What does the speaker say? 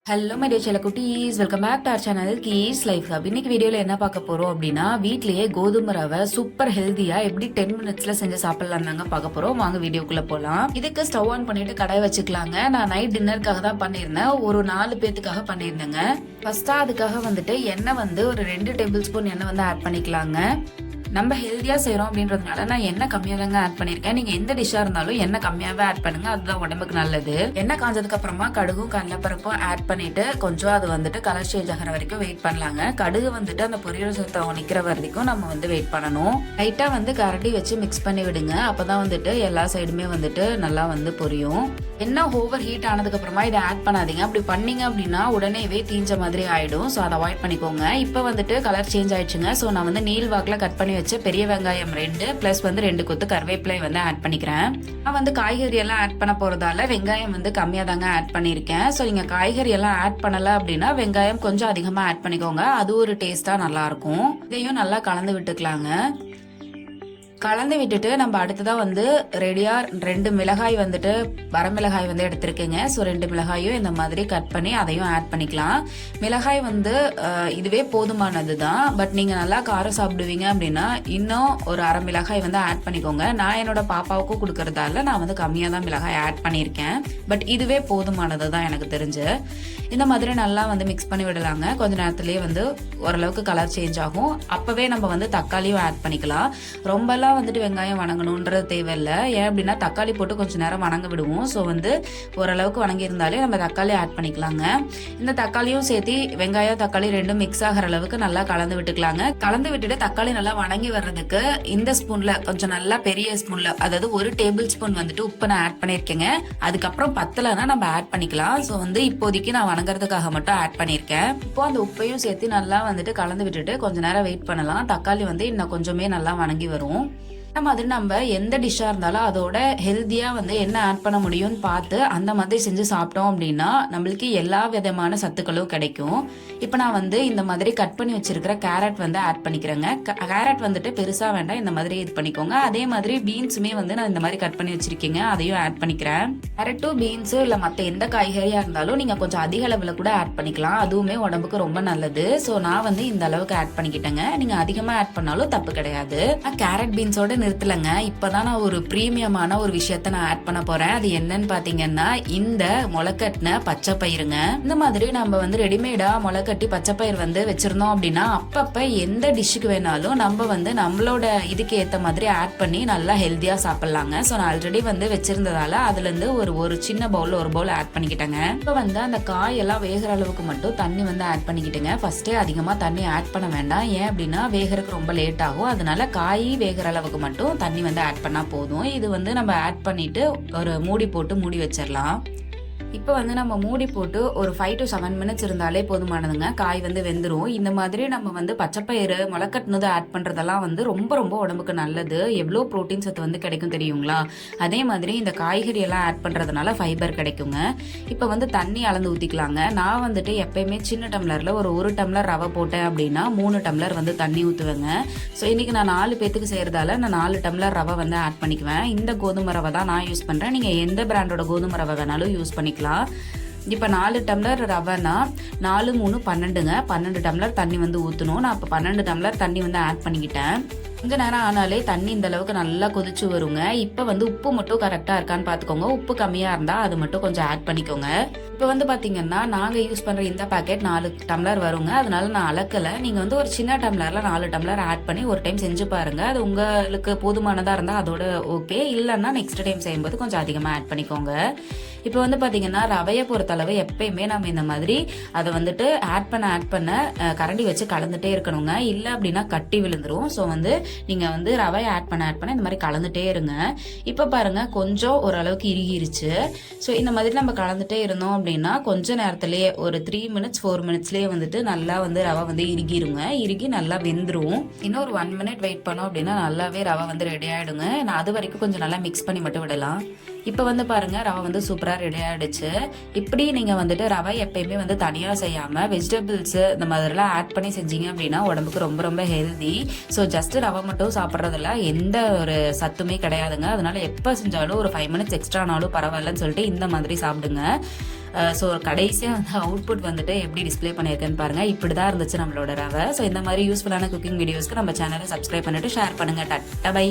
Hello my dear செல்லக்குட்டீஸ், welcome back to our channel Keys Life Hub. இன்னைக்கு வீடியோவில் என்ன பார்க்க போகிறோம் அப்படின்னா, வீட்லேயே கோதுமை ரவை சூப்பர் ஹெல்த்தியாக எப்படி 10 மினிட்ஸில் செஞ்சு சாப்பிட்லாம் தாங்க பார்க்க போகிறோம். வாங்க வீடியோக்குள்ளே போகலாம். இதுக்கு ஸ்டவ் ஆன் பண்ணிட்டு கடாய் வச்சுக்கலாங்க. நான் நைட் டின்னருக்காக தான் பண்ணியிருந்தேன். ஒரு 4 பேத்துக்காக பண்ணியிருந்தேங்க. ஃபர்ஸ்ட்டாக அதுக்காக வந்துட்டு எண்ணெய் ஒரு 2 டேபிள் ஸ்பூன் எண்ணெய் ஆட் பண்ணிக்கலாங்க. நம்ம ஹெல்த்தியாக செய்கிறோம் அப்படின்றதுனால நான் எண்ணெய் கம்மியாக தாங்க ஆட் பண்ணியிருக்கேன். நீங்கள் எந்த டிஷ்ஷாக இருந்தாலும் எண்ணெய் கம்மியாகவே ஆட் பண்ணுங்க, அதுதான் உடம்புக்கு நல்லது. எண்ணெய் காஞ்சதுக்கு அப்புறமா கடுகும் கடலைப்பருப்பும் ஆட் பண்ணிட்டு கொஞ்சம் அது கலர் சேஞ்ச் ஆகிற வரைக்கும் வெயிட் பண்ணலாங்க. கடுகு அந்த பொரியல் சுத்தம் நிற்கிற வரைக்கும் நம்ம வெயிட் பண்ணணும். லைட்டாக கரண்டி வச்சு மிக்ஸ் பண்ணி விடுங்க. அப்போதான் எல்லா சைடுமே நல்லா பொரியும். எண்ணெய் ஓவர் ஹீட் ஆனதுக்கு அப்புறமா இதை ஆட் பண்ணாதீங்க. அப்படி பண்ணீங்க அப்படின்னா உடனேவே தீஞ்ச மாதிரி ஆயிடும். ஸோ அதை அவாய்ட் பண்ணிக்கோங்க. இப்போ கலர் சேஞ்ச் ஆயிடுச்சுங்க. ஸோ நான் நீல் வாக்கில் கட் பண்ணி வச்சு பெரிய வெங்காயம் 2 பிளஸ் 2 கொத்து கருவேப்பிலை ஆட் பண்ணிக்கிறேன். நான் காய்கறி எல்லாம் ஆட் பண்ண போறதால வெங்காயம் கம்மியாக தாங்க ஆட் பண்ணியிருக்கேன். ஸோ நீங்க காய்கறி எல்லாம் ஆட் பண்ணல அப்படின்னா வெங்காயம் கொஞ்சம் அதிகமாக ஆட் பண்ணிக்கோங்க. அது ஒரு டேஸ்டா நல்லா இருக்கும். இதையும் நல்லா கலந்து விட்டுக்கலாங்க. கலந்து விட்டுட்டு நம்ம அடுத்ததான் ரெடியா 2 மிளகாய் வரமிளகாய் எடுத்திருக்கேங்க. ஸோ 2 மிளகாயும் இந்த மாதிரி கட் பண்ணி அதையும் ஆட் பண்ணிக்கலாம். மிளகாய் இதுவே போதுமானது தான். பட் நீங்க நல்லா காரம் சாப்பிடுவீங்க அப்படின்னா இன்னும் ஒரு அரை மிளகாய் ஆட் பண்ணிக்கோங்க. நான் என்னோட பாப்பாவுக்கும் கொடுக்கறதால நான் கம்மியாக தான் மிளகாய் ஆட் பண்ணியிருக்கேன். பட் இதுவே போதுமானது தான் எனக்கு தெரிஞ்சு. இந்த மாதிரி நல்லா மிக்ஸ் பண்ணி விடலாங்க. கொஞ்ச நேரத்திலேயே ஓரளவுக்கு கலர் சேஞ்ச் ஆகும். அப்பவே நம்ம தக்காளியும் ஆட் பண்ணிக்கலாம். ரொம்பலாம் வெங்காயம் வணங்கணும்ன்றது தேவையில்லை. ஏன் அப்படின்னா தக்காளி போட்டு கொஞ்சம் நேரம் வணங்க விடுவோம். ஸோ ஓரளவுக்கு வணங்கி இருந்தாலே நம்ம தக்காளி ஆட் பண்ணிக்கலாங்க. இந்த தக்காளியும் சேர்த்து வெங்காயம் தக்காளி 2 மிக்ஸ் ஆகிற அளவுக்கு நல்லா கலந்து விட்டுக்கலாங்க. கலந்து விட்டுட்டு தக்காளி நல்லா வணங்கி வர்றதுக்கு இந்த ஸ்பூன்ல கொஞ்சம் நல்லா பெரிய ஸ்பூன்ல, அதாவது 1 டேபிள் ஸ்பூன் உப்பு நான் ஆட் பண்ணிருக்கேங்க. அதுக்கப்புறம் பத்தலைன்னா நம்ம ஆட் பண்ணிக்கலாம். ஸோ இப்போதைக்கு நான் வணங்குறதுக்காக மட்டும் ஆட் பண்ணிருக்கேன். இப்போ அந்த உப்பையும் சேர்த்து நல்லா கலந்து விட்டுட்டு கொஞ்ச நேரம் வெயிட் பண்ணலாம். தக்காளி இன்னும் கொஞ்சமே நல்லா வணங்கி வரும். மாதிரி நம்ம எந்த டிஷ்ஷாக இருந்தாலும் அதோட ஹெல்த்தியாக என்ன ஆட் பண்ண முடியும்னு பார்த்து அந்த மாதிரி செஞ்சு சாப்பிட்டோம் அப்படின்னா நம்மளுக்கு எல்லா விதமான சத்துக்களும் கிடைக்கும். இப்போ நான் இந்த மாதிரி கட் பண்ணி வச்சிருக்கிற கேரட் ஆட் பண்ணிக்கிறேங்க. கேரட் பெருசாக வேண்டாம், இந்த மாதிரி இது பண்ணிக்கோங்க. அதே மாதிரி பீன்ஸுமே நான் இந்த மாதிரி கட் பண்ணி வச்சிருக்கீங்க, அதையும் ஆட் பண்ணிக்கிறேன். கேரட்டும் பீன்ஸு இல்லை மற்ற எந்த காய்கறியாக இருந்தாலும் நீங்கள் கொஞ்சம் அதிக அளவில் கூட ஆட் பண்ணிக்கலாம். அதுவுமே உடம்புக்கு ரொம்ப நல்லது. ஸோ நான் இந்த அளவுக்கு ஆட் பண்ணிக்கிட்டேங்க. நீங்கள் அதிகமாக ஆட் பண்ணாலும் தப்பு கிடையாது. கேரட் பீன்ஸோட நிறுத்தலைங்க. இப்பதான் நான் ஒரு பிரீமியமான ஒரு விஷயத்த நான் ஆட் பண்ண போறேன். அது என்னன்னு பாத்தீங்கன்னா இந்த முளைக்கட்டின பச்சை பயிருங்க. இந்த மாதிரி நம்ம ரெடிமேடா முளைக்கட்டி பச்சை பயிர் வச்சிருந்தோம் அப்படின்னா அப்பப்ப எந்த டிஷ்ஷுக்கு வேணாலும் நம்ம நம்மளோட இதுக்கு ஏத்த மாதிரி ஆட் பண்ணி நல்லா ஹெல்த்தியா சாப்பிடலாங்க. ஸோ நான் ஆல்ரெடி வச்சிருந்ததால அதுல இருந்து ஒரு சின்ன பவுல்ல ஒரு பவுல் ஆட் பண்ணிக்கிட்டேங்க. இப்போ அந்த காய் எல்லாம் வேகிற அளவுக்கு மட்டும் தண்ணி ஆட் பண்ணிக்கிட்டுங்க. ஃபர்ஸ்டே அதிகமா தண்ணி ஆட் பண்ண வேண்டாம். ஏன் அப்படின்னா வேகறதுக்கு ரொம்ப லேட் ஆகும். அதனால காய் வேகிற அளவுக்கு மட்டும் தண்ணி ஆட் பண்ணா போதும். இது நம்ம ஆட் பண்ணிட்டு ஒரு மூடி போட்டு மூடி வச்சிடலாம். இப்போ நம்ம மூடி போட்டு ஒரு 5 to 7 மினிட்ஸ் இருந்தாலே போதுமானதுங்க. காய் வெந்துரும். இந்த மாதிரி நம்ம பச்சைப்பயிறு முளைக்கட்டினது ஆட் பண்றதெல்லாம் ரொம்ப ரொம்ப உடம்புக்கு நல்லது. எவ்வளோ ப்ரோட்டீன் சத்து கிடைக்கும் தெரியுங்களா? அதே மாதிரி இந்த காய்கறி எல்லாம் ஆட் பண்றதுனால ஃபைபர் கிடைக்குங்க. இப்போ தண்ணி அளந்து ஊத்திக்கலாங்க. நான் எப்பயுமே சின்ன டம்ளர்ல ஒரு டம்ளர் ரவை போட்டேன் அப்படின்னா 3 டம்ளர் தண்ணி ஊத்துவேங்க. ஸோ இன்னைக்கு நான் 4 பேத்துக்கு செய்யறதால நான் 4 டம்ளர் ரவை ஆட் பண்ணிக்குவேன். இந்த கோதுமை ரவை தான் நான் யூஸ் பண்றேன். நீங்க எந்த பிராண்டோட கோதுமை ரவை வேணாலும் யூஸ் பண்ணிக்கலாம். இப்போ 4 டம்ளர் ரவைனா 4 3 12ங்க. 12 டம்ளர் தண்ணி ஊற்றணும். நான் இப்போ 12 டம்ளர் தண்ணி ஆட் பண்ணிக்கிட்டேன். கொஞ்ச நேரம் ஆனாலே தண்ணி இந்த அளவுக்கு நல்லா கொதிச்சு வருங்க. இப்போ உப்பு மட்டும் கரெக்டாக இருக்கான்னு பார்த்துக்கோங்க. உப்பு கம்மியாக இருந்தால் அது மட்டும் கொஞ்சம் ஆட் பண்ணிக்கோங்க. இப்போ பார்த்தீங்கன்னா நாங்கள் யூஸ் பண்ணுற இந்த பேக்கெட் 4 டம்ளர் வருங்க. அதனால நான் அளக்கலை. நீங்கள் ஒரு சின்ன டம்ளரில் 4 டம்ளர் ஆட் பண்ணி ஒரு டைம் செஞ்சு பாருங்கள். அது உங்களுக்கு போதுமானதாக இருந்தால் அதோட ஓகே. இல்லைன்னா நெக்ஸ்ட் டைம் செய்யும்போது கொஞ்சம் அதிகமாக ஆட் பண்ணிக்கோங்க. இப்போ பார்த்தீங்கன்னா ரவையை பொறுத்தளவு எப்பயுமே நம்ம இந்த மாதிரி அதை ஆட் பண்ண கரண்டி வச்சு கலந்துட்டே இருக்கணுங்க. இல்லை அப்படின்னா கட்டி விழுந்துரும். ஸோ நீங்க ரவையை ஆட் பண்ண இந்த மாதிரி கலந்துட்டே இருங்க. இப்போ பாருங்க கொஞ்சம் ஓரளவுக்கு இறுகிருச்சு. ஸோ இந்த மாதிரி நம்ம கலந்துட்டே இருந்தோம் அப்படின்னா கொஞ்ச நேரத்திலேயே ஒரு 3 மினிட்ஸ் 4 மினிட்ஸ்லேயே நல்லா ரவை இறுகிருங்க. இறுகி நல்லா வெந்துரும். இன்னும் ஒரு 1 மினிட் வெயிட் பண்ணோம் அப்படின்னா நல்லாவே ரவை ரெடி ஆயிடுங்க. நான் அது வரைக்கும் கொஞ்சம் நல்லா மிக்ஸ் பண்ணி மட்டும் விடலாம். இப்போ பாருங்க ரவை சூப்பராக ரெடி ஆயிடுச்சு. இப்படி நீங்க ரவை எப்பயுமே தனியா செய்யாம வெஜிடபிள்ஸ் இந்த மாதிரிலாம் ஆட் பண்ணி செஞ்சீங்க அப்படின்னா உடம்புக்கு ரொம்ப ரொம்ப ஹெல்தி. ஸோ ஜஸ்ட் ரவை மட்டும் சாப்பிட்றதுல எந்த ஒரு சத்துமே கிடையாதுங்க. அதனால எப்போ செஞ்சாலும் ஒரு 5 மினிட்ஸ் எக்ஸ்ட்ரா ஆனாலும் பரவாயில்லன்னு சொல்லிட்டு இந்த மாதிரி சாப்பிடுங்க. ஸோ கடைசியாக வந்து அவுட்புட் வந்துட்டு எப்படி டிஸ்ப்ளே பண்ணியிருக்கேன்னு பாருங்கள். இப்படி தான் இருந்துச்சு நம்மளோட ரவை. ஸோ இந்த மாதிரி யூஸ்ஃபுல்லான குக்கிங் வீடியோஸ்க்கு நம்ம சேனலை சப்ஸ்கிரைப் பண்ணிட்டு ஷேர் பண்ணுங்கள். Tata by.